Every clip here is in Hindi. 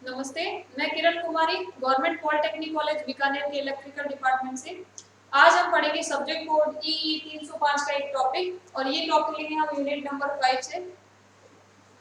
नमस्ते, मैं Kiran Kumari government polytechnic college Bikaner के इलेक्ट्रिकल डिपार्टमेंट से। आज हम पढ़ेंगे सब्जेक्ट कोड ई 305 का एक टॉपिक और ये टॉपिक लेंगे हम यूनिट नंबर 5 से।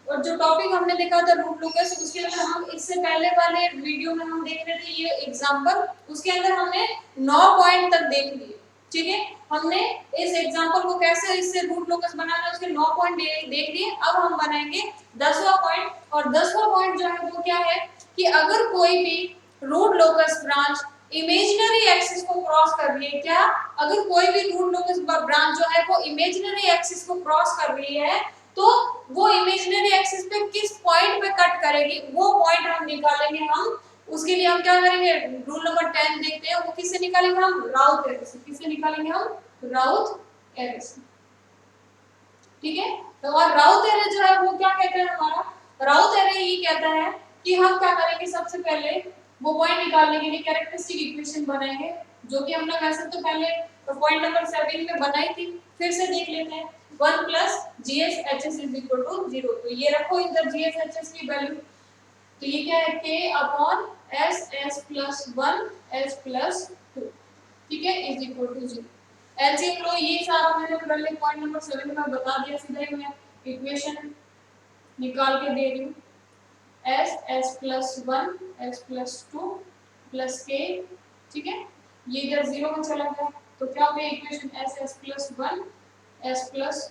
और जो टॉपिक हमने देखा था रूट लूकस, उसके अंदर हम इससे पहले वाले वीडियो में हम देख रहे थे ये एग्जांपल, उसके अंदर हमने 9 पॉइंट तक देख लिए। ठीक है, हमने इस एग्जांपल को कैसे इससे रूट लूकस बनाना है उसके 9 पॉइंट देख लिए। अब हम बनाएंगे 10वां पॉइंट, और 10वां पॉइंट जो है वो क्या है कि अगर कोई भी root locus branch imaginary axis को क्रॉस कर रही है, क्या अगर कोई भी रूट लोकस ब्रांच जो है वो इमेजिनरी एक्सिस को क्रॉस कर रही है तो वो इमेजिनरी एक्सिस पे किस पॉइंट पे कट करेगी वो पॉइंट हम निकालेंगे। हम उसके लिए हम क्या करेंगे, रूल नंबर 10 देखते हैं, वो किससे निकालेंगे हम, राउथ एरे से। किससे निकालेंगे हम, राउथ एरे से। ठीक है, तो और राउथ एरे जो है वो क्या कहता है, हमारा राउथ एरे ये कहता है कि हम क्या करेंगे, सबसे पहले वो पॉइंट निकालने के लिए कैरेक्टरिस्टिक इक्वेशन बनाएंगे, जो कि हमने वैसे तो पहले पॉइंट नंबर 7 में बनाई थी, फिर से देख लेते हैं। 1 plus G S H S is equal to 0। तो ये रखो इधर जी एस एच एस की वैल्यू, तो ये क्या है, k upon S S plus 1 S plus 2, ठीक है, इज इक्वल टू 0। एलसीएम लो, ये सारा मैंने पहले पॉइंट नंबर 7 में बता दिया, सीधे मैं इक्वेशन निकाल के दे रही हूँ। S S plus 1 S plus 2 plus k, ठीक है, ये इधर 0 में चला गया, तो क्या हो गया equation S S plus 1 S plus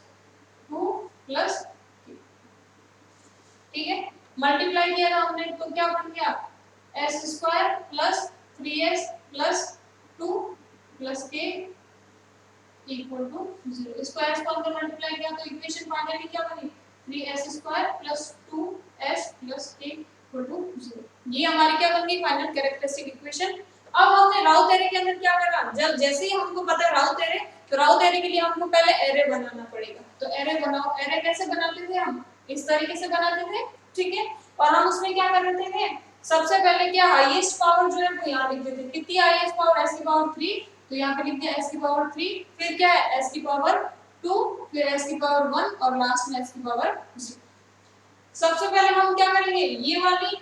2 plus k। ठीक है, मल्टीप्लाई किया था हमने तो क्या बन गया, S square plus 3s plus 2 plus k equal to 0। Square को अंदर मल्टीप्लाई किया तो इक्वेशन फाइनली क्या बनी, 3s square plus 2s plus k equal to 0। ये हमारी क्या बन गई, फाइनल कैरेक्टरिस्टिक इक्वेशन। अब हमने राउथ एरे के अंदर क्या करना, जब जैसे ही हमको पता है राउथ एरे, तो राउथ एरे के लिए हमको पहले एरे बनाना पड़ेगा। तो एरे बनाओ, एरे कैसे बनाते थे हम, इस तरीके से बनाते थे। ठीक है, और हम उसमें क्या करते थे, सबसे पहले क्या हाईएस्ट पावर जो है वो यहाँ लिख देते, कितनी हाईएस्ट पावर, s की पावर 3, तो यहाँ पे लिख दिया s की पावर 3, फिर क्या है s की पावर 2, फिर s की पावर 1 और लास्ट में s की पावर 0। सबसे पहले हम क्या करेंगे, ये वाली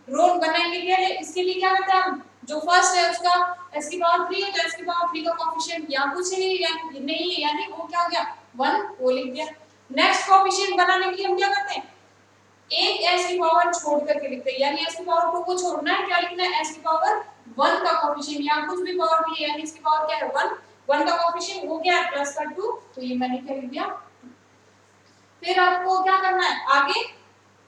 रो बनाएंगे, क्या है इसके लिए क्या करते हैं हम, जो फर्स्ट है उसका s की पावर 3 है तो s की पावर 3 का कोएफिशिएंट यहाँ कुछ नहीं है, यानी वो क्या हो गया 1, वो लिख दिया। नेक्स्ट कोएफिशिएंट बनाने के लिए हम क्या करते हैं, एक s की पावर छोड़ करके लिखते हैं, यानी s की पावर 2 को छोड़ना है, क्या लिखना है s की पावर 1 का कोएफिशिएंट, यहाँ कुछ भी पावर नहीं है यानी इसकी पावर क्या है 1, 1 का कोएफिशिएंट वो क्या है प्लस का 2, तो ये मैंने क्या लिख दिया। फिर आपको क्या करना है आगे,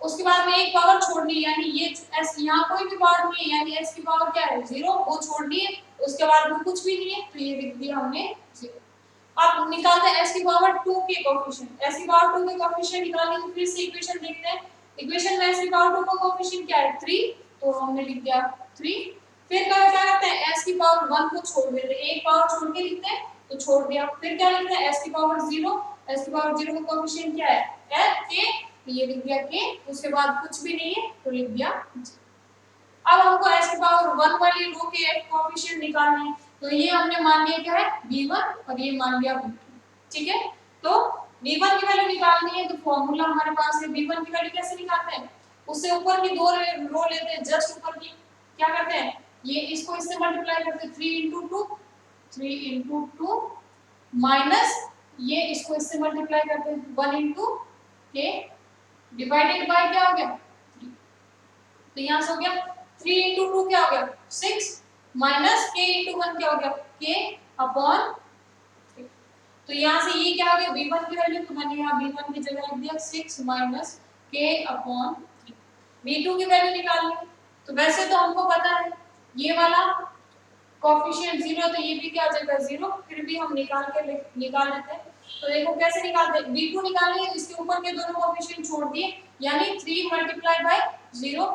उसके बाद में एक पावर छोड़नी है, यानी ये s यहाँ कोई भी पावर नहीं है, यानी s की पावर क्या है 0, वो छोड़नी है, उसके बाद में कुछ भी नहीं है, तो ये लिख दिया हमने 0। अब निकालते हैं s की पावर 2 के कोएफिशिएंट, s की पावर 2 के कोएफिशिएंट निकालने के फिर से इक्वेशन देखते हैं। इक्वेशन में s की पावर 2 का कोएफिशिएंट क्या है 3, तो हमने लिख दिया 3। फिर क्या करते हैं, s की पावर 1 को छोड़ देते हैं, एक पावर छोड़ के लिखते हैं, तो छोड़ दिया। फिर क्या लिखते हैं s की पावर 0, s की पावर 0 का कोएफिशिएंट क्या है k, तो ये लिख दिया k, उसके बाद कुछ भी नहीं है तो लिख दिया। अब हमको s की पावर 1 वाली रो के कोएफिशिएंट निकालना है, तो ये हमने मान लिया क्या है v1 और ये मान लिया v2। ठीक है, तो v1 की वैल्यू निकालनी है, तो फॉर्मूला हमारे पास है, v1 की वैल्यू कैसे निकालते हैं, उससे ऊपर की दो रो लेते हैं, जस्ट ऊपर की क्या करते हैं, ये इसको इससे मल्टीप्लाई करते हैं, 3 * 2 माइनस ये इसको इससे मल्टीप्लाई करते हैं 1 * k डिवाइडेड बाय क्या हो गया 3, तो यहां से हो गया 3 * 2 क्या हो गया 6 माइनस k * 1 क्या हो गया k अपॉन 3। तो यहां से ये क्या हो गया v1 की वैल्यू, तो मैंने यहां v1 की जगह लिख दिया 6 माइनस k अपॉन 3। v2 की वैल्यू निकालनी है, तो वैसे तो हमको पता है ये वाला कोएफिशिएंट 0, तो ये भी क्या आ जाएगा 0, फिर भी हम निकाल लेते हैं। तो देखो कैसे निकालते हैं, v2 निकालनी है, इसके ऊपर के दोनों कोएफिशिएंट छोड़ दिए, यानी 3 × 0,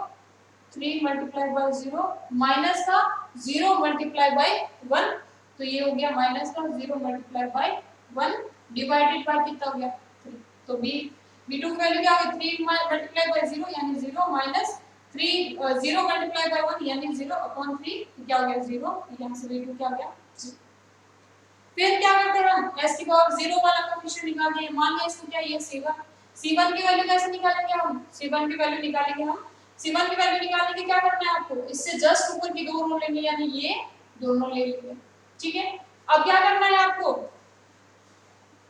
3 × 0 माइनस का 0 × 1, तो ये हो गया माइनस का 0 × 1 डिवाइडेड बाय कितना हो गया 3। तो v2 की वैल्यू क्या होगी 3 × 0 यानी 0 माइनस 3 0 × 1 यानी 0 अपॉन 3, क्या हो गया 0, यहाँ से v2 क्या हो गया 0। फिर क्या करते हैं हम, s की पावर 0 वाला कोएफिशिएंट निकालते हैं, मान लिया इसको क्या ये c1 की वैल्यू कैसे निकालेंगे हम, c1 की वैल्यू निकालेंगे हम C1 की वैल्यू निकालने के क्या करना है आपको, इससे जस्ट ऊपर की दो रो लेनी, यानी ये दोनों ले लेंगे, ठीक है। अब क्या करना है आपको,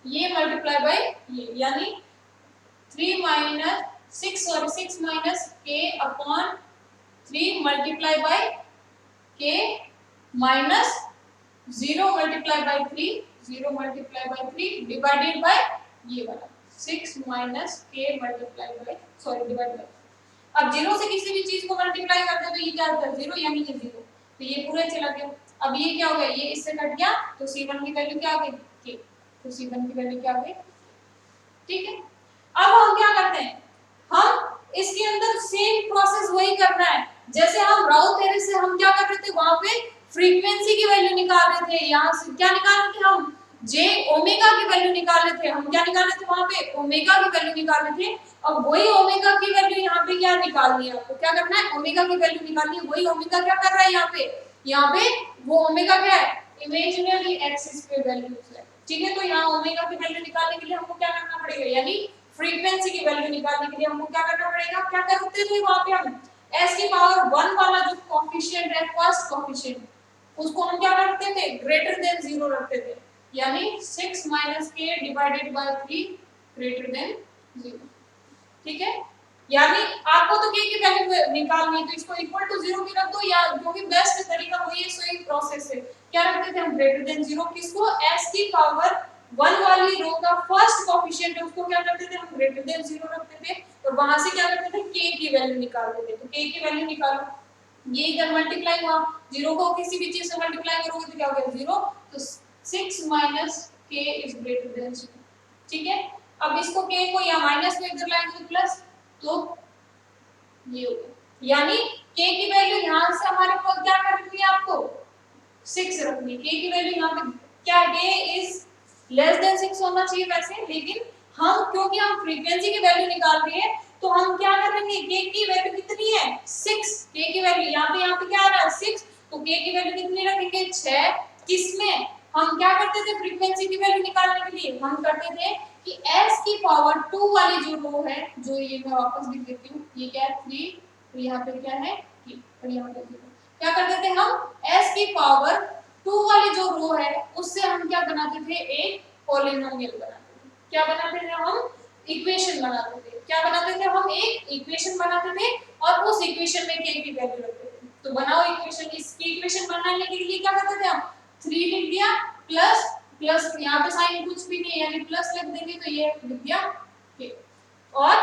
ये मल्टीप्लाई बाय ये, यानी 3 minus 6 sorry 6 minus k upon 3 multiply by k minus 0 multiply by 3, 0 multiply by 3 divided by ये वाला 6 minus k multiply by sorry divide by, अब 0 से किसी भी चीज को मल्टीप्लाई करते हैं तो ये क्या होता है 0, यानी कि 0, तो ये पूरा चला गया। अब ये क्या हो गया, ये इससे कट गया तो C1 की वैल्यू क्या आ गई k, तो C1 की वैल्यू क्या आ गई, ठीक है। अब हम क्या करते हैं, हम इसके अंदर सेम प्रोसेस वही करना है जैसे हम राउ थ्योरी से हम क्या कर रहे थे, वहां पे फ्रीक्वेंसी की वैल्यू निकाल रहे थे, यहाँ से क्या निकाल रहे थे हम, j ओमेगा की वैल्यू निकाल रहे थे, हम क्या निकाल रहे थे वहां पे ओमेगा की वैल्यू निकाल रहे थे। अब वही ओमेगा की वैल्यू यहाँ पे क्या निकालनी है आपको, क्या करना है ओमेगा की वैल्यू निकालनी है, वही ओमेगा क्या कर रहा है यहाँ पे वो ओमेगा क्या है इमेजिनरी एक्सिस पे वैल्यूज है, ठीक है। तो यहाँ ओमेगा की वैल्यू निकालने के लिए हमको क्या करना पड़ेगा, यानी फ्रीक्वेंसी की वैल्यू निकालने के लिए हमको क्या करना पड़ेगा, क्या करते थे वहां पे हम s की पावर 1 वाला जो कोएफिशिएंट है फर्स्ट कोएफिशिएंट, उसको हम क्या करते थे ग्रेटर देन 0 रखते थे, यानी 6 k divided by 3 greater than 0, ठीक है। यानी आपको तो k की वैल्यू निकालनी है तो इसको इक्वल टू 0 भी रख दो, या क्योंकि बेस्ट तरीका वही है, सही प्रोसेस है, क्या रखते थे हम ग्रेटर देन 0, किसको s की पावर 1 वाली रो का फर्स्ट कोएफिशिएंट है उसको क्या करते थे हम ग्रेटर देन 0 रखते थे, और वहां से क्या करते थे k की वैल्यू निकालते थे, तो k की वैल्यू निकालो, ये इधर मल्टीप्लाई हुआ, 0 को किसी भी चीज से मल्टीप्लाई करोगे तो क्या हो गया 0, तो 6 k इज ग्रेटर देन 0, ठीक है। अब इसको k को या माइनस को इधर लाएंगे तो प्लस, तो ये हो गया, यानी k की वैल्यू यहां से हमारे को क्या करनी है आपको 6 रखनी है, k की वैल्यू यहां पे क्या k इज लेस देन 6 होना चाहिए वैसे, लेकिन हम क्योंकि हम फ्रीक्वेंसी की वैल्यू निकाल रहे हैं तो हम क्या करेंगे k की वैल्यू कितनी है 6, k की वैल्यू यहाँ पे क्या आ रहा है 6, तो k की वैल्यू कितनी रखेंगे 6, किसमें हम क्या करते थे फ्रीक्वेंसी की वैल्यू निकालने के लिए हम करते थे कि s की पावर 2 वाली जो रो है, जो ये मैं वापस लिख देती हूँ, ये क्या है 3, तो यहाँ पे क्या है k, और यहाँ पे 0, क्या करते थे हम s की पावर 2 वाली जो रो है उससे हम क्या बनाते थे एक पॉलिनोमियल बनाते थे, क्या बनाते थे हम इक्वेशन बनाते थे, क्या बनाते थे हम एक इक्वेशन बनाते थे और उस इक्वेशन में k की वैल्यू रखते थे, तो बनाओ इक्वेशन, इसकी इक्वेशन बनाने के लिए क्या करते थे हम 3 लिख दिया प्लस प्लस यहाँ पे साइन कुछ भी नहीं है यानी प्लस लिख देंगे तो ये लिख दिया k, और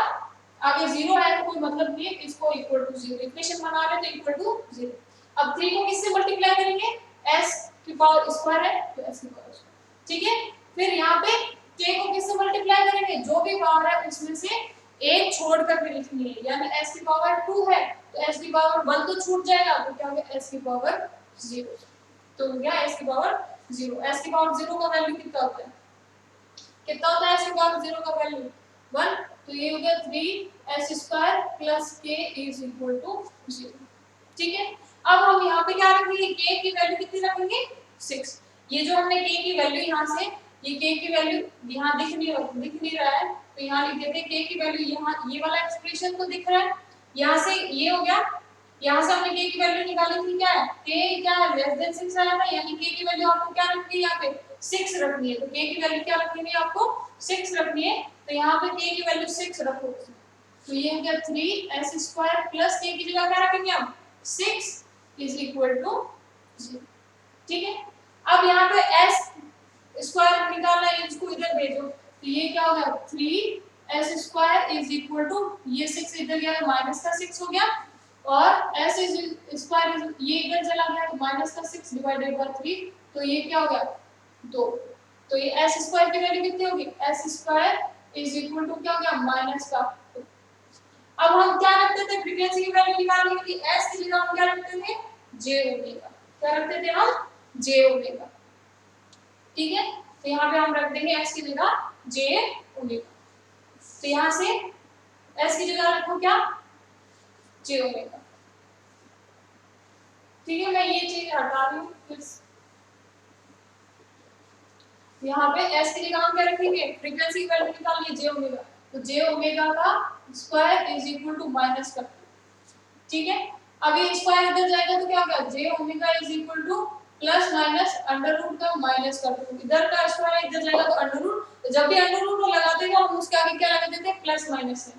आगे 0 है तो कोई मतलब नहीं है, इसको इक्वल टू 0 इक्वेशन बना रहे तो इक्वल टू 0। अब 3 को किससे मल्टीप्लाई करेंगे s की पावर स्क्वायर है तो s की पावर स्क्वायर, ठीक है। फिर यहाँ पे k को किससे मल्टीप्लाई करेंगे, जो भी पावर है उसमें से एक छोड़ करके लिखनी है, यानी s की पावर 2 है तो s की पावर 1 तो छूट जाएगा तो क्या होगा s की पावर 0, तो हो गया s की पावर 0, s की पावर 0 का वैल्यू कितना होता है, कितना होता है s की पावर 0 का वैल्यू 1, तो ये हो गया 3s² plus k is equal to 0, ठीक है। अब हम यहाँ पे क्या रखेंगे k की वैल्यू कितनी रखेंगे 6, ये जो हमने k की वैल्यू यहाँ से ये k की वैल्यू यहाँ दिख नहीं रहा है तो यहाँ लिख देते k की वैल्यू, यहाँ ये वाला एक्सप्रेशन तो दिख रहा है, यहाँ से ये हो गया, यहाँ से हमने k की वैल्यू निकाली थी, क्या है k क्या है लेस देन 6 आया था, यानी k की वैल्यू आपको क्या रखनी है यहाँ पे 6 रखनी है, तो k की वैल्यू क्या रखनी है आपको 6 रखनी है, तो यहाँ पे k की वैल्यू 6 रखो, तो ये हो गया 3s² प्लस k की जगह क्या रखेंगे हम 6 इज इक्वल टू 0, ठीक है। अब यहाँ पे s² निकालना है, इसको इधर भेजो, तो ये क्या हो गया 3s² इज इक्वल टू ये 6 इधर गया माइनस का 6 हो गया, और s स्क्वायर ये इधर चला गया तो माइनस का 6 डिवाइडेड बाय 3, तो ये क्या हो गया 2, तो ये s² की वैल्यू कितनी होगी s² इज इक्वल टू क्या हो गया माइनस का 2। अब हम क्या रखते थे फ्रीक्वेंसी की वैल्यू निकालने के लिए s की जगह हम क्या रखते थे j ओमेगा, क्या रखते थे हम j ओमेगा, ठीक है। तो यहाँ पे हम रख देंगे s की जगह j ओमेगा, तो यहाँ से s की जगह रखो क्या j ओमेगा, ठीक है। मैं ये चीज हटा रही हूँ, यहाँ पे s की जगह हम क्या रखेंगे फ्रीक्वेंसी की वैल्यू निकालनी है j ओमेगा, तो j ओमेगा का square is equal to minus का 2, ठीक है। अभी स्क्वायर इधर जाएगा तो क्या होगा, j omega is equal to plus minus under root का माइनस का 2, इधर का स्क्वायर इधर जाएगा तो अंडर रूट, तो जब भी अंडर रूट लगाते हैं हम उसके आगे क्या लगा देते हैं, प्लस माइनस है,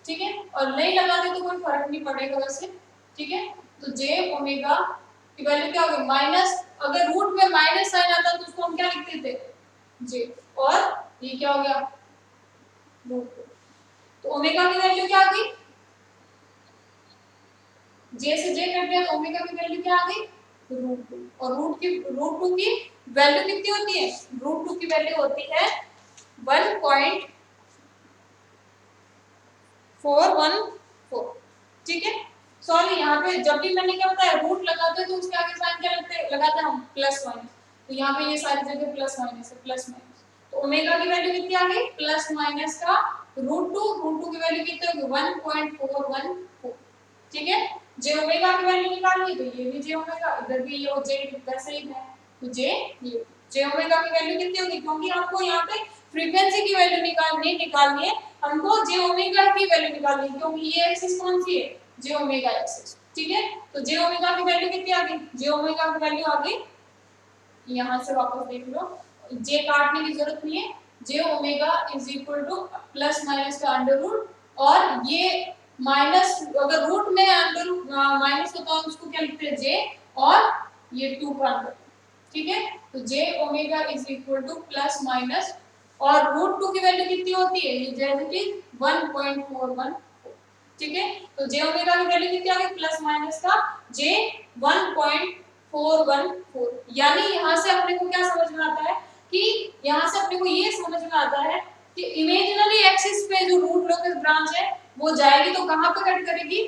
ठीक है। और नहीं लगाते तो कोई फर्क नहीं पड़ेगा वैसे, ठीक है। तो j ओमेगा की वैल्यू क्या होगी, माइनस, अगर रूट में माइनस साइन आता तो उसको हम क्या लिखते थे, j, और ये क्या हो गया रूट, तो ओमेगा की वैल्यू क्या आ गई, j से j कट गया तो ओमेगा की वैल्यू क्या आ गई, रूट 2, और रूट टू की वैल्यू कितनी होती है, रूट 2 की वैल्यू होती है 1.414, ठीक है। सॉरी यहाँ पे जब भी मैंने क्या बताया रूट लगाते हैं तो उसके आगे साइन क्या लगाते हैं हम, प्लस माइनस, तो यहाँ पे ये सारी जगह प्लस माइनस है, प्लस माइनस, तो ओमेगा की वैल्यू कितनी आ गई, प्लस माइनस का रूट टू की वैल्यू कितनी होगी 1.414, ठीक है। जे ओमेगा की वैल्यू निकालनी तो ये भी जे ओमेगा, इधर भी ये जे वैसे ही है, तो ये जे ओमेगा की वैल्यू कितनी होगी, क्योंकि हमको यहाँ पे फ्रीक्वेंसी की वैल्यू निकालनी है, हमको जे ओमेगा की वैल्यू निकालनी है, क्योंकि ये एक्सिस कौन सी है, जे ओमेगा एक्सिस, ठीक है। तो जे ओमेगा की वैल्यू कितनी आ गई, जे ओमेगा की वैल्यू आ गई, यहाँ से वापस देख लो, जे काटने की जरूरत नहीं है, J omega is equal to plus minus का अंडर रूट, और ये माइनस अगर रूट में अंडर माइनस होता है उसको क्या लिखते हैं जे, और ये 2 का अंडर, ठीक है। तो J omega is equal to plus minus, और रूट 2 की वैल्यू कितनी होती है, ये जैसे कि 1.41, ठीक है। तो जे ओमेगा की वैल्यू कितनी आ गई, प्लस माइनस का जे 1.414, यानी यहाँ से अपने को क्या समझ में आता है कि यहाँ से अपने को ये समझ में आता है कि इमेजिनरी एक्सिस पे जो रूट लोकस ब्रांच है वो जाएगी तो कहाँ पे कट करेगी,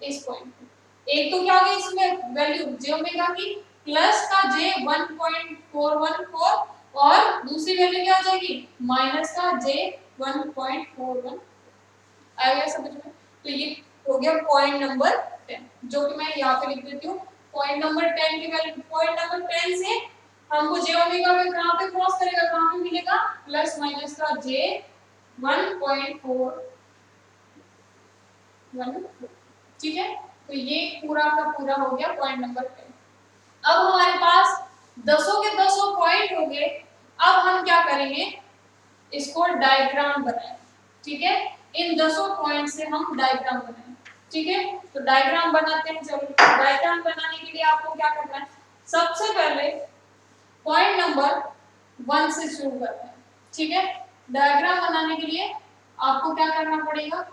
इस पॉइंट पे। एक तो क्या होगी इसमें वैल्यू जे ओमेगा की प्लस का जे 1.414, और दूसरी वैल्यू क्या हो जाएगी माइनस का जे 1.41, आ गया समझ में। तो ये हो गया पॉइंट नंबर 10, जो कि मैं यहाँ पे लिख देती हूँ, पॉइंट नंबर 10 की वैल्यू, पॉइंट नंबर 10 से हमको जे ओमेगा पे कहाँ पे क्रॉस करेगा, कहाँ पे मिलेगा, प्लस माइनस का जे 1.414, ठीक है। तो ये पूरा का पूरा हो गया पॉइंट नंबर 10। अब हमारे पास दसों के दसों पॉइंट हो गए, अब हम क्या करेंगे, इसको डायग्राम बनाएं, ठीक है। इन दसों पॉइंट से हम डायग्राम बनाएं, ठीक है। तो डायग्राम बनाते हैं, चलो डायग्राम बनाने के लिए आपको क्या करना है, सबसे पहले पॉइंट नंबर 1 से शुरू करते हैं, ठीक है। डायग्राम बनाने के लिए आपको क्या करना पड़ेगा,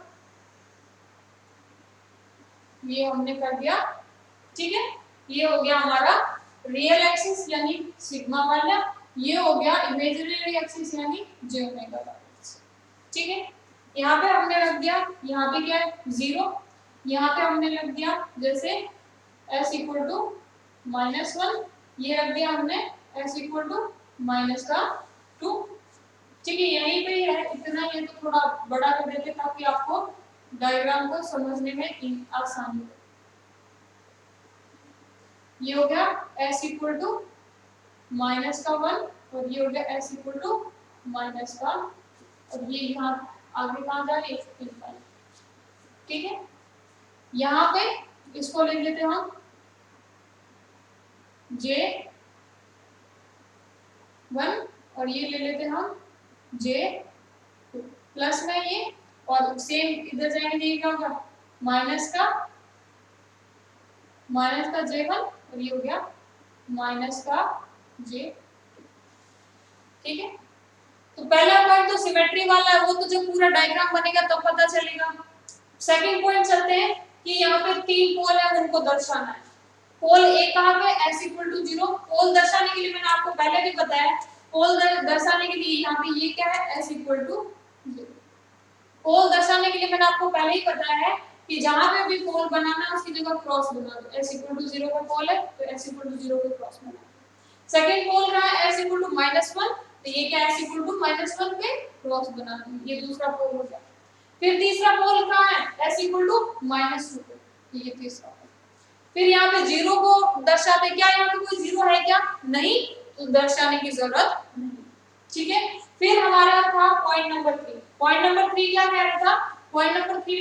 ये हमने कर दिया, ठीक है। ये हो गया हमारा रियल एक्सिस यानी सिग्मा वाला, ये हो गया इमेजिनरी एक्सिस यानी जे ओमेगा वाला, ठीक है। यहाँ पे हमने रख दिया, यहाँ पे क्या है 0, यहाँ पे हमने रख दिया जैसे s इक्वल टू -1, ये रख दिया हमने s इक्वल टू -2, ठीक है। यहीं पे ही है इतना, ये तो थोड़ा बड़ा कर देते ताकि आपको डायग्राम को समझने में आसानी हो। ये हो गया s इक्वल टू -1, और ये हो गया s इक्वल टू -1, और ये यहाँ आगे कहाँ जा रही है, ठीक है। यहाँ पे इसको लिख लेते हैं हम J1, और ये ले लेते हैं हम J2, प्लस में ये, और सेम इधर जाएंगे, ये क्या होगा माइनस का J1, और ये हो गया माइनस का J, ठीक है। तो पहला पॉइंट तो सिमेट्री वाला है, वो तो जब पूरा डायग्राम बनेगा तब पता चलेगा। सेकंड पॉइंट चलते हैं कि यहाँ पे 3 पोल है, उनको दर्शाना है। पोल ए कहाँ पे, s इक्वल टू 0, पोल दर्शाने के लिए मैंने आपको पहले भी बताया, पोल दर्शाने के लिए यहाँ पे ये क्या है s इक्वल टू 0, पोल दर्शाने के लिए मैंने आपको पहले ही बताया है कि जहाँ पे भी पोल बनाना है उसकी जगह क्रॉस बना दो, s इक्वल टू 0 पे पोल है तो s इक्वल टू 0 पे क्रॉस बना दो। सेकंड पोल रहा है s इक्वल टू -1, तो ये क्या s इक्वल टू -1 पे क्रॉस बना दो, ये दूसरा पोल हो गया। फिर तीसरा पोल कहाँ है, s इक्वल टू -2 पे, ये तीसरा पोल। फिर यहाँ पे 0 को दर्शाते, क्या यहाँ पे कोई 0 है क्या, नहीं, तो दर्शाने की जरूरत नहीं, ठीक है। फिर हमारा था पॉइंट नंबर 3, पॉइंट नंबर 3 क्या कह रहा था पॉइंट नंबर 3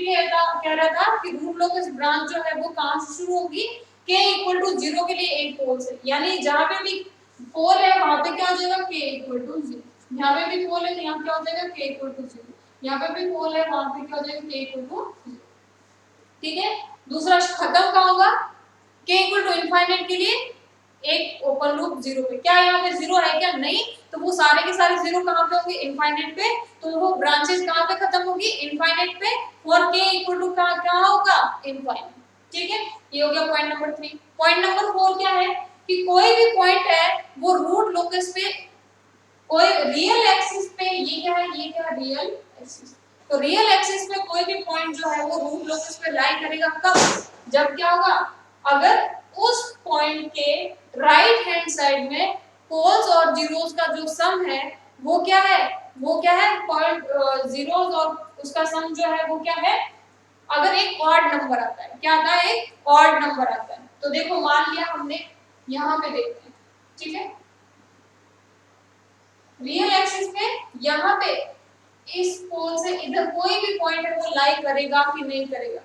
कह रहा था कि रूट लोकस ब्रांच जो है वो कहां से शुरू होगी, k इक्वल टू 0 के लिए एक पोल से, यानी जहां पे भी पोल है वहां पे क्या हो जाएगा, k इक्वल टू 0। यहाँ पे भी पोल है तो यहाँ क्या हो जाएगा, k इक्वल टू 0। यहाँ पे भी पोल है वहां पे क्या हो जाएगा, k इक्वल टू 0। ठीक है, दूसरा खत्म कहाँ होगा, k इक्वल टू इनफाइनाइट के लिए एक ओपन लूप 0 पे। क्या यहाँ पे 0 है क्या, नहीं, तो वो सारे के सारे 0 कहाँ पे होंगे, इनफाइनाइट पे, तो वो ब्रांचेस कहाँ पे खत्म होगी, इनफाइनाइट पे, और k इक्वल टू कहाँ होगा, इनफाइनाइट। ठीक है, ये हो गया पॉइंट नंबर 3। पॉइंट नंबर 4 क्या है कि कोई भी पॉइंट है वो रूट लोकस पे, कोई रियल एक्सिस पे, ये क्या है, ये क्या है, रियल एक्सिस, तो रियल एक्सिस पे कोई भी पॉइंट जो है वो रूट लोकस पे लाई करेगा कब, जब क्या होगा, अगर उस पॉइंट के राइट हैंड साइड में पोल्स और जीरोस का जो सम है वो क्या है, वो क्या है, पॉइंट जीरोस और उसका सम जो है वो क्या है, अगर एक ऑड नंबर आता है, क्या आता है, एक ऑड नंबर आता है। तो देखो मान लिया हमने, यहाँ पे देखते हैं, ठीक है, रियल एक्सिस पे यहाँ पे इस पोल से इधर कोई भी पॉइंट है वो लाई करेगा कि नहीं करेगा,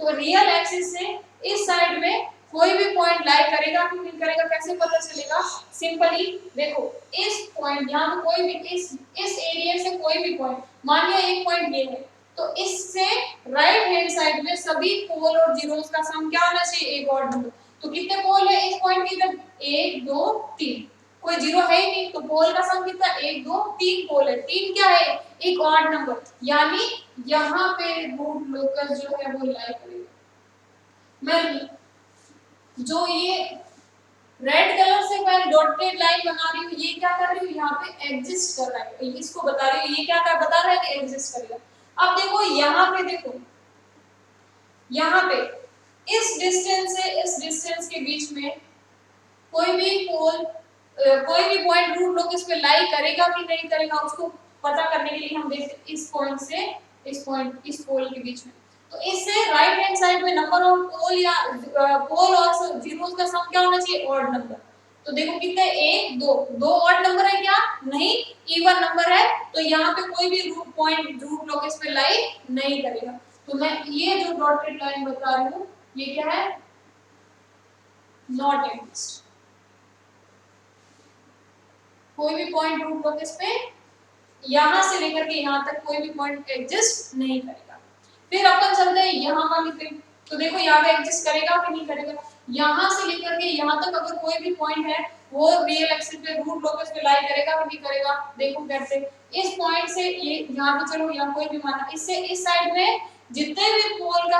तो रियल एक्सिस से इस साइड में कोई भी पॉइंट लाई करेगा कि नहीं करेगा, कैसे पता चलेगा, सिंपली देखो, इस पॉइंट यहाँ पे कोई भी इस एरिया से कोई भी पॉइंट, मान लिया एक पॉइंट ये है, तो इससे राइट हैंड साइड में सभी पोल और जीरोस का सम क्या होना चाहिए, एक ऑड नंबर। तो कितने पोल है इस पॉइंट के इधर, 1 2 3, कोई जीरो है ही नहीं, तो पोल का सम कितना, 1 2 3 पोल है, 3 क्या है, एक ऑड नंबर, यानी यहाँ पे रूट लोकस जो है वो लाई करेगा। मैं जो ये रेड कलर से मैं डॉटेड लाइन बना रही हूँ, ये क्या कर रही हूँ, यहाँ पे एग्जिस्ट कर रहा है, इसको बता रही हूँ, ये क्या कर बता रहा है कि एग्जिस्ट करेगा। अब देखो यहाँ पे, देखो यहाँ पे इस डिस्टेंस से इस डिस्टेंस के बीच में कोई भी पोल कोई भी पॉइंट रूट लोकस पे लाई करेगा कि नहीं करेगा, उसको पता करने के लिए हम देखते इस पॉइंट से इस पॉइंट, इस पोल के बीच में, तो इससे राइट हैंड साइड में नंबर ऑफ पोल या पोल और जीरोस का सम क्या होना चाहिए, ऑड नंबर। तो देखो कितने, 1 2, 2 ऑड नंबर है क्या, नहीं, इवन नंबर है, तो यहाँ पे कोई भी रूट पॉइंट रूट लोकस पे लाई नहीं करेगा। तो मैं ये जो डॉटेड लाइन बता रही हूँ ये क्या है, नॉट एग्जिस्ट, कोई भी पॉइंट रूट लोकस पे यहां से लेकर के यहां तक कोई भी पॉइंट एग्जिस्ट नहीं करेगा। फिर अपन चलते हैं यहां वाली पे, तो देखो यहां पे एग्जिस्ट करेगा कि नहीं करेगा, यहां से लेकर के यहां तक अगर कोई भी पॉइंट है वो रियल एक्सिस पे रूट लोकस पे लाई करेगा कि नहीं करेगा, देखो कैसे, इस पॉइंट से ये यहां पे, चलो यहां कोई भी माना, इससे इस साइड में जितने भी पोल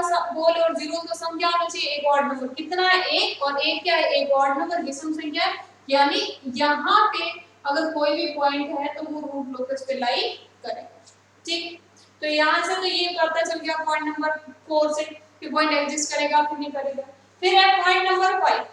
और जीरोस का सम क्या होना चाहिए, एक ऑड नंबर, कितना है, एक, और एक क्या है, एक ऑड नंबर, विषम संख्या है, यानी यहाँ पे अगर कोई भी पॉइंट है तो वो रूट लोकस पे लाई करेगा। ठीक, तो यहाँ से तो ये पता चल गया पॉइंट नंबर 4 से कि पॉइंट एग्जिस्ट करेगा कि नहीं करेगा। फिर है पॉइंट नंबर 5,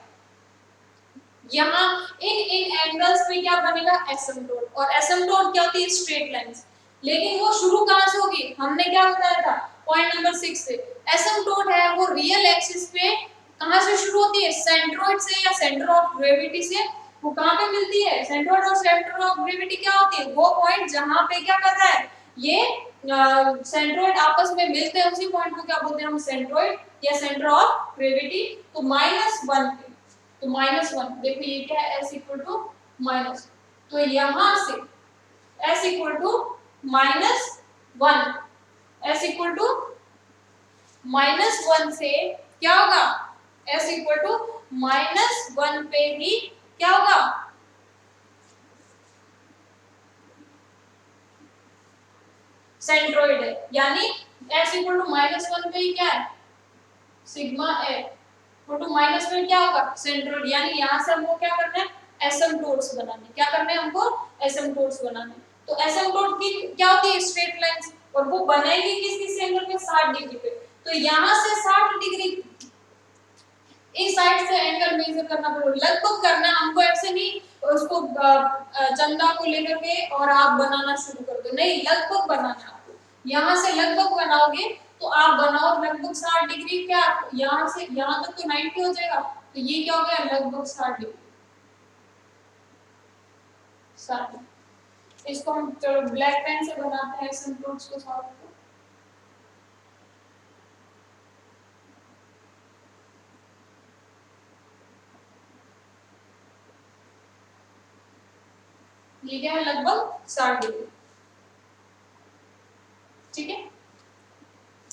यहाँ इन एंगल्स में क्या बनेगा, एसिम्प्टोट, और एसिम्प्टोट क्या होती है, स्ट्रेट लाइंस, लेकिन वो शुरू कहाँ से होगी, हमने क्या बताया था पॉइंट नंबर 6 से, एसिम्प्टोट है वो रियल एक्सिस पे कहाँ से शुरू होती है, सेंट्रोइड से या सेंटर ऑफ ग्रेविटी से, वो कहाँ पे मिलती है, सेंट्रोइड और सेंटर ऑफ ग्रेविटी क्या होती है, वो पॉइंट जहाँ पे क्या कर रहा है, ये सेंट्रोइड आपस में मिलते हैं, उसी पॉइंट को क्या बोलते हैं हम, सेंट्रोइड या सेंटर ऑफ ग्रेविटी। तो -1 पे, तो -1, देखो ये क्या है, s इक्वल टू माइनस, तो यहां से s equal to -1, s equal to -1 से क्या होगा, s इक्वल टू -1 पे भी क्या होगा, सेंट्रोइड है, यानी s इक्वल टू -1 पे ही क्या है, sigma a equal to minus में क्या होगा, सेंट्रोइड, यानी यहाँ से हमको क्या करना है, एसिम्प्टोट्स बनाने, क्या करने हैं हमको, एसिम्प्टोट्स बनाने। तो एसिम्प्टोट की क्या होती है, स्ट्रेट लाइंस, और वो बनेगी किस एंगल पे, 60 डिग्री पे, तो यहाँ से 60 डिग्री इस साइड से एंगल मेजर करना पड़ेगा, लगभग करना, हमको ऐसे नहीं उसको चंदा को लेकर के और आप बनाना शुरू कर दो, नहीं, लगभग बनाना आपको, यहाँ से लगभग बनाओगे तो आप बनाओ लगभग 60 डिग्री, क्या यहाँ से यहाँ तक तो 90 हो जाएगा, तो ये क्या हो गया, लगभग 60 डिग्री, 60। इसको हम चलो ब्लैक पेन से बनाते हैं एसिम्प्टोट्स को सॉल्व को। ये क्या है लगभग 60 डिग्री, ठीक है।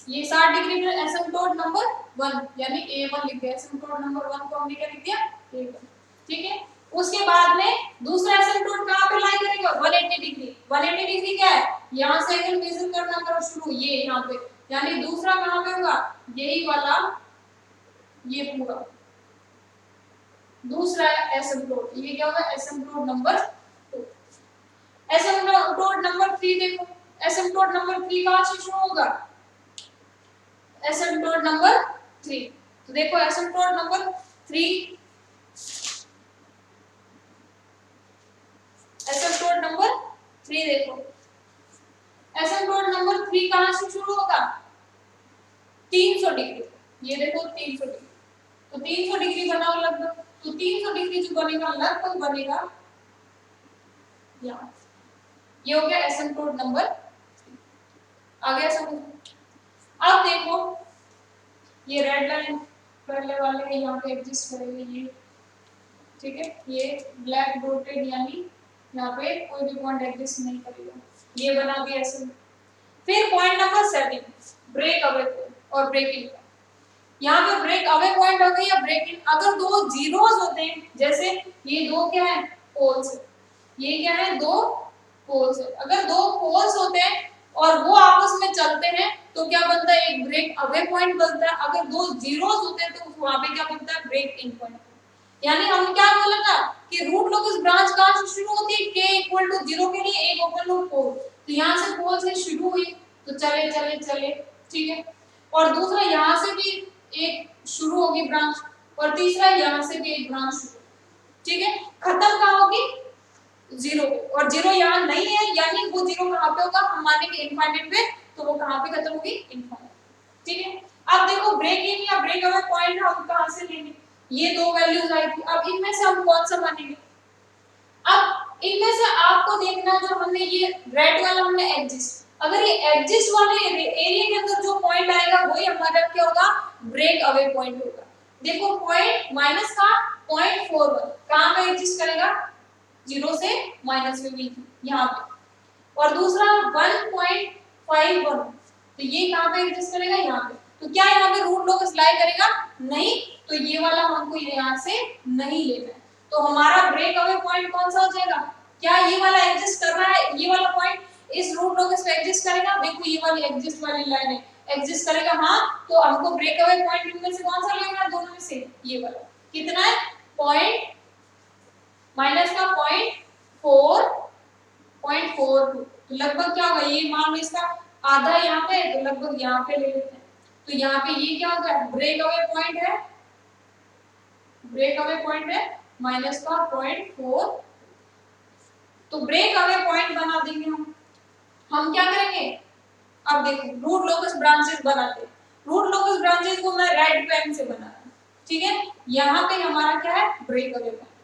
ये 60 डिग्री में एसिम्पटोट नंबर 1 यानी A1 लिख दिया, एसिम्पटोट नंबर 1 को हमने क्या लिख दिया A1, ठीक है। उसके बाद में दूसरा एसिम्पटोट कहां पे लाई करेगा 180 डिग्री। 180 डिग्री क्या है, यहां से एंगल मेजर करना करो शुरू, ये यहां पे, यानी दूसरा कहां पे होगा यही वाला, ये पूरा दूसरा एसिम्पटोट, ये क्या होगा एसिम्पटोट नंबर 2। एसिम्पटोट नंबर 3 देखो, एसिम्पटोट नंबर 3 कहां से शुरू होगा, एसिम्पटोट नंबर 3। तो देखो एसिम्पटोट नंबर 3, एसिम्पटोट नंबर 3 देखो, एसिम्पटोट नंबर 3 कहां से शुरू होगा 300 डिग्री, ये देखो 300 डिग्री, तो 300 डिग्री बनाओ लगभग, तो 300 डिग्री जो बनेगा लगभग बनेगा यहाँ, ये हो गया एसिम्पटोट नंबर। आ गया समझ। अब देखो ये रेड लाइन पहले वाले यहाँ पे एडजस्ट करेंगे ये, ठीक है, ये ब्लैक डॉटेड यानी यहाँ पे कोई भी पॉइंट एडजस्ट नहीं करेगा, ये बना दिया ऐसे। फिर पॉइंट नंबर 7 ब्रेक अवे और ब्रेकिंग। यहाँ पे ब्रेक अवे पॉइंट हो गई या ब्रेक इन, अगर दो जीरोस होते हैं, जैसे ये दो क्या है पोल्स, ये क्या है दो पोल्स है, अगर दो पोल्स होते हैं और वो आपस में चलते हैं तो क्या बनता है एक ब्रेक अवे पॉइंट बनता है, अगर दो जीरोस होते हैं तो वहां पे क्या बनता है ब्रेक इन पॉइंट। यानी हम क्या बोला था कि रूट लोकस ब्रांच कहां से शुरू होती है k इक्वल टू 0 के लिए एक ओपन लूप पोल, तो यहां से पोल से शुरू हुई तो चले चले चले, ठीक है, और दूसरा यहां से भी एक शुरू होगी ब्रांच और तीसरा यहां से भी एक ब्रांच शुरू, ठीक है, खत्म कहां होगी 0 और 0 यहां नहीं है, यानी वो 0 कहां पे होगा हम मानेंगे इनफाइनाइट पे, तो वो कहां पे खत्म होगी इनफाइनाइट, ठीक है। अब देखो ब्रेक इन या ब्रेक अवे पॉइंट हम कहां से लेंगे, ये दो वैल्यूज आई थी, अब इनमें से हम कौन सा मानेंगे, अब इनमें से आपको देखना जो हमने ये रेड वाला हमने एडजस्ट, अगर ये एडजस्ट वाले एरिया के अंदर जो पॉइंट आएगा वही हमारा क्या होगा ब्रेक अवे पॉइंट होगा। देखो पॉइंट माइनस का 0.41 कहां पे एडजस्ट करेगा 0 से माइनस में भी यहां पे, और दूसरा 1.51 तो ये कहां पे एडजस्ट करेगा यहां पे, तो क्या यहां पे रूट लोकस लाई करेगा नहीं, तो ये वाला हमको यहां से नहीं लेना है, तो हमारा ब्रेक अवे पॉइंट कौन सा हो जाएगा, क्या ये वाला एडजस्ट कर रहा है, ये वाला पॉइंट इस रूट लोकस पे एडजस्ट करेगा, देखो ये वाली एडजस्ट वाली लाइन है एडजस्ट करेगा, हां तो हमको ब्रेक अवे पॉइंट इनमें से कौन सा लेना है दोनों में से ये वाला, कितना है पॉइंट माइनस का 0.42 तो लगभग क्या होगा, ये मान लो इसका आधा यहाँ पे तो लगभग यहाँ पे ले लेते हैं, तो यहाँ पे ये क्या होगा ब्रेक अवे पॉइंट है, ब्रेक अवे पॉइंट है माइनस का 0.4, तो ब्रेक अवे पॉइंट बना देंगे हम क्या करेंगे, अब देखो रूट लोकस ब्रांचेस बनाते हैं, रूट लोकस ब्रांचेस को मैं रेड पेन से बना रहा हूं, ठीक है, यहाँ पे हमारा क्या है break away point,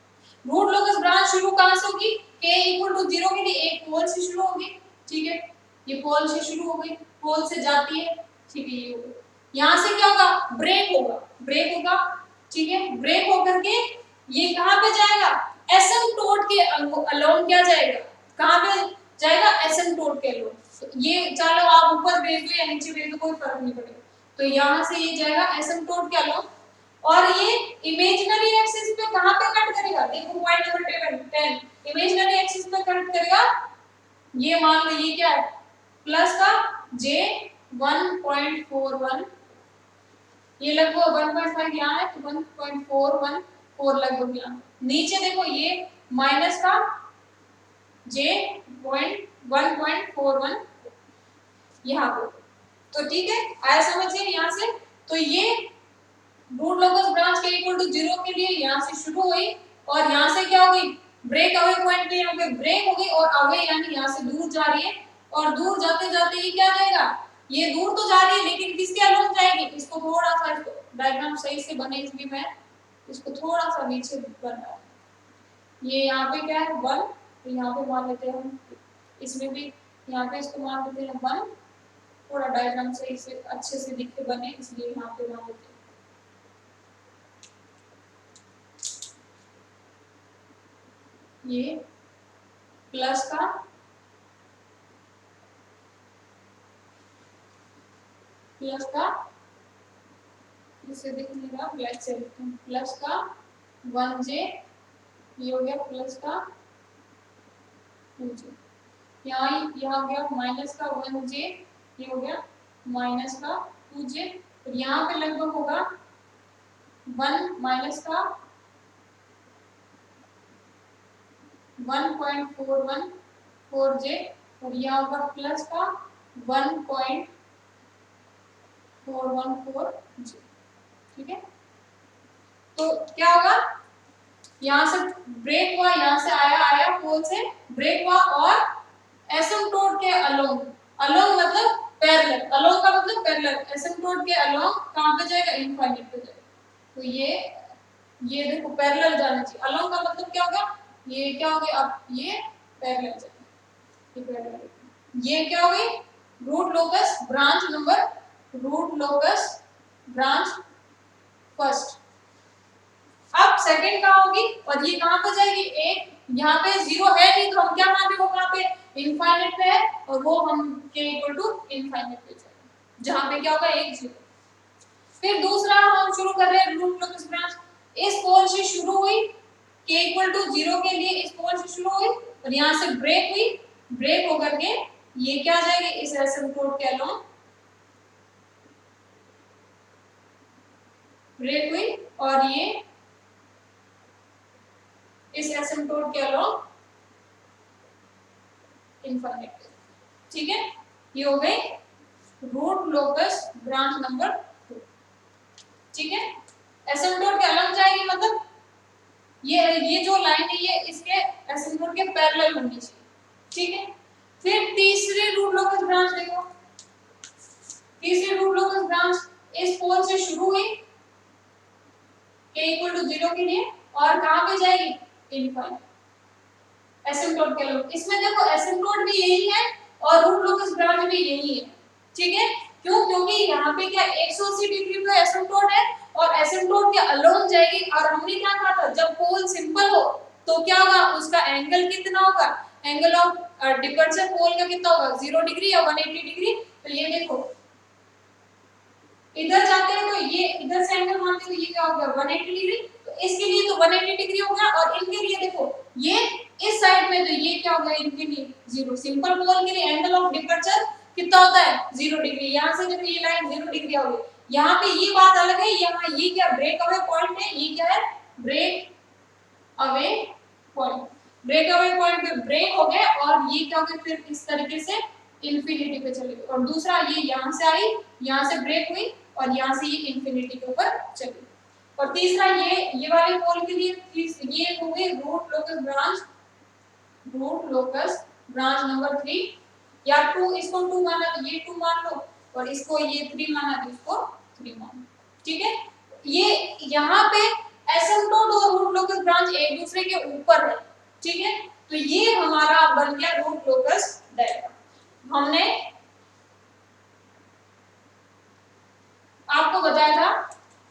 root locus branch शुरू कहां से होगी k इक्वल टू 0 के लिए एक पोल से शुरू होगी, ठीक है, ये पोल से शुरू हो गई, पोल से जाती है, ठीक है, ये होगा यहां से क्या होगा ब्रेक होगा, ब्रेक होगा, ठीक है, ब्रेक होकर के ये कहां पे जाएगा एसिम्पटोट के अलोंग क्या जाएगा, कहां पे जाएगा एसिम्पटोट के अलोंग, तो ये चालो आप ऊपर भेज दो या नीचे भेज दो कोई फर्क नहीं पड़ेगा, तो यहां से ये जाएगा एसिम्पटोट के अलोंग, और ये इमेजिनरी एक्सिस पे कहां पे कट करेगा, देखो पॉइंट नंबर 10 इमेजिनरी एक्सिस पे कट करेगा, ये मान लो ये क्या है प्लस का j 1.41, ये लगभग 1.5 यहाँ है तो 1.414 लगभग यहाँ, नीचे देखो ये माइनस का j 1.41 यहाँ पे, तो ठीक है आया समझिए यहाँ से, तो ये रूट लोकस ब्रांच के इक्वल टू 0 के लिए यहां से शुरू हुई और यहां से क्या हो गई ब्रेक अवे पॉइंट पे यहां पे ब्रेक हो गई और अवे यानी यहां से दूर जा रही है, और दूर जाते जाते ये क्या जाएगा, ये दूर तो जा रही है लेकिन किसके अलोंग जाएगी, इसको थोड़ा सा इसको डायग्राम सही से बने इसलिए मैं इसको थोड़ा सा नीचे बना, ये यहां पे क्या है 1 तो यहां पे मान लेते हैं हम, इसमें भी यहां पे इसको मान लेते हैं 1, थोड़ा डायग्राम सही से अच्छे से दिखे बने इसलिए यहां पे मान लेते हैं, ये प्लस का इसे दिख नहीं रहा, ब्लैक से लिखते हैं, प्लस का 1j, ये हो गया प्लस का 2j, यहाँ हो गया माइनस का 1j, ये हो गया माइनस का 2j, और यहाँ पे लगभग होगा 1 माइनस का 1.414j, और यहाँ होगा प्लस का 1.414j। ठीक है, तो क्या होगा, यहाँ से ब्रेक हुआ, यहाँ से आया पोल से ब्रेक हुआ, और एसिम्प्टोट के अलोंग, अलोंग मतलब पैरेलल, अलोंग का मतलब पैरेलल, एसिम्प्टोट के अलोंग कहाँ पे जाएगा, इनफाइनाइट पे जाएगा। तो ये देखो पैरेलल जाना चाहिए, अलोंग का मतलब क्या होगा, ये क्या हो गया, अब ये पैरेलल जाएगा, ये पैरेलल, ये क्या हो गई, root locus branch number, root locus branch first. अब सेकंड कहाँ होगी, और ये कहाँ पे जाएगी, एक यहाँ पे जीरो है नहीं, तो हम क्या माने, वो कहाँ पे इनफाइनाइट पे है, और वो हम k इक्वल टू इनफाइनाइट पे जाएंगे, जहाँ पे क्या होगा, एक जीरो। फिर दूसरा हम शुरू कर रहे हैं रूट लोकस ब्रांच, इस पोल से शुरू हुई, k इक्वल टू 0 के लिए इस पोल से शुरू हुई, और यहाँ से ब्रेक हुई, ब्रेक होकर के ये क्या जाएगी, इस एसिम्प्टोट के अलोंग ब्रेक हुई, और ये इस एसिम्प्टोट के अलोंग इनफाइनाइट। ठीक है, ये हो गई रूट लोकस ब्रांच नंबर 2। ठीक है, एसिम्प्टोट के अलोंग जाएगी, मतलब ये जो लाइन है ये इसके एसिम्प्टोट के पैरेलल होनी चाहिए। ठीक है, फिर तीसरी रूट लोकस ब्रांच देखो, तीसरी रूट लोकस ब्रांच इस पोल से शुरू हुई k इक्वल टू 0 के लिए, और कहां पे जाएगी, इनफाइनाइट, एसिम्प्टोट के अलोंग। इसमें देखो एसिम्प्टोट भी यही है और रूट लोकस ब्रांच भी यही है। ठीक है, क्यों, क्योंकि यहाँ पे क्या 180 डिग्री पे एसिम्प्टोट है, और एसिम्प्टोट के अलोंग जाएगी, और हमने क्या कहा था, जब पोल सिंपल हो तो क्या होगा, उसका एंगल कितना होगा, एंगल ऑफ डिपर्चर पोल का कितना होगा, 0 डिग्री या 180 डिग्री। तो ये देखो इधर जाते हैं तो ये इधर से एंगल मानते हैं, तो ये क्या होगा, 180 डिग्री, तो इसके लिए तो 180 डिग्री होगा, और इनके लिए देखो ये इस साइड में, तो ये क्या होगा, इनके लिए 0। सिंपल पोल के लिए एंगल ऑफ डिपर्चर कितना होता है, 0 डिग्री। यहाँ से देखो ये लाइन 0 डिग्री आ गई, यहाँ पे ये बात अलग है, यहाँ ये क्या ब्रेक अवे पॉइंट है, ये क्या है, break away point, break away point पे ब्रेक हो गए, और ये क्या हो गया, फिर इस तरीके से इंफिनिटी पे चले गए। और दूसरा ये यहाँ से आई, यहाँ से ब्रेक हुई, और यहाँ से ये इंफिनिटी के ऊपर चली। और तीसरा ये वाले पोल के लिए ये हो गई root locus branch, root locus branch number 3, या 2, इसको 2 माना तो ये 2 मान लो, और इसको ये 3 माना तो इसको 3 मान लो। ठीक है, ये यहाँ पे एसिम्प्टोट और रूट लोकस ब्रांच एक दूसरे के ऊपर है। ठीक है, तो ये हमारा बन गया रूट लोकस डायग्राम। हमने आपको बताया था,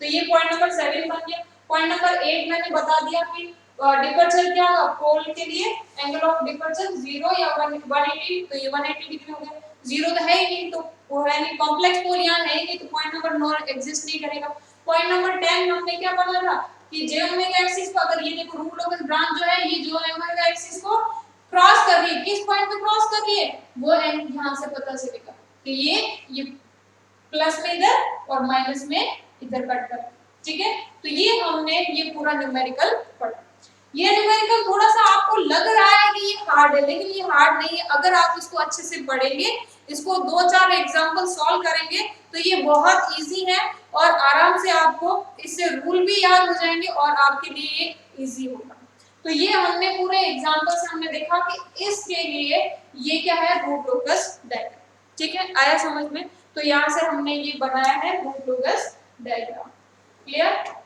तो ये पॉइंट नंबर 7 बन गया। पॉइंट नंबर 8 मैंने बता दिया कि डिपर्चर क्या होगा, पोल के लिए एंगल ऑफ डिपर्चर 0 या 180, तो ये 180 डिग्री हो गया, 0 तो है ही नहीं, तो वो है नहीं, कॉम्प्लेक्स पोल यहाँ है ही नहीं, तो पॉइंट नंबर 9 एग्जिस्ट नहीं करेगा। पॉइंट नंबर 10 हमने क्या पढ़ा था कि जे ओमेगा एक्सिस पर, अगर ये देखो रूट लोकस ब्रांच जो है, ये जो ओमेगा एक्सिस को क्रॉस कर रही है, किस पॉइंट पे क्रॉस कर रही है, वो यहाँ से पता चलेगा कि ये प्लस में इधर और माइनस में इधर कट कर। ठीक है, तो ये हमने ये पूरा न्यूमेरिकल पढ़ा। ये न्यूमेरिकल थोड़ा सा आपको लग रहा है कि ये हार्ड है, लेकिन ये हार्ड नहीं है। अगर आप इसको अच्छे से पढ़ेंगे, इसको 2-4 एग्जांपल सॉल्व करेंगे, तो ये बहुत इजी है, और आराम से आपको इससे रूल भी याद हो जाएंगे, और आपके लिए ये इजी होगा। तो ये हमने पूरे एग्जांपल से हमने देखा कि इसके लिए ये क्या है, रूट लोकस डायग्राम। ठीक है, आया समझ में? तो यहाँ से हमने ये बनाया है रूट लोकस डायग्राम। क्लियर?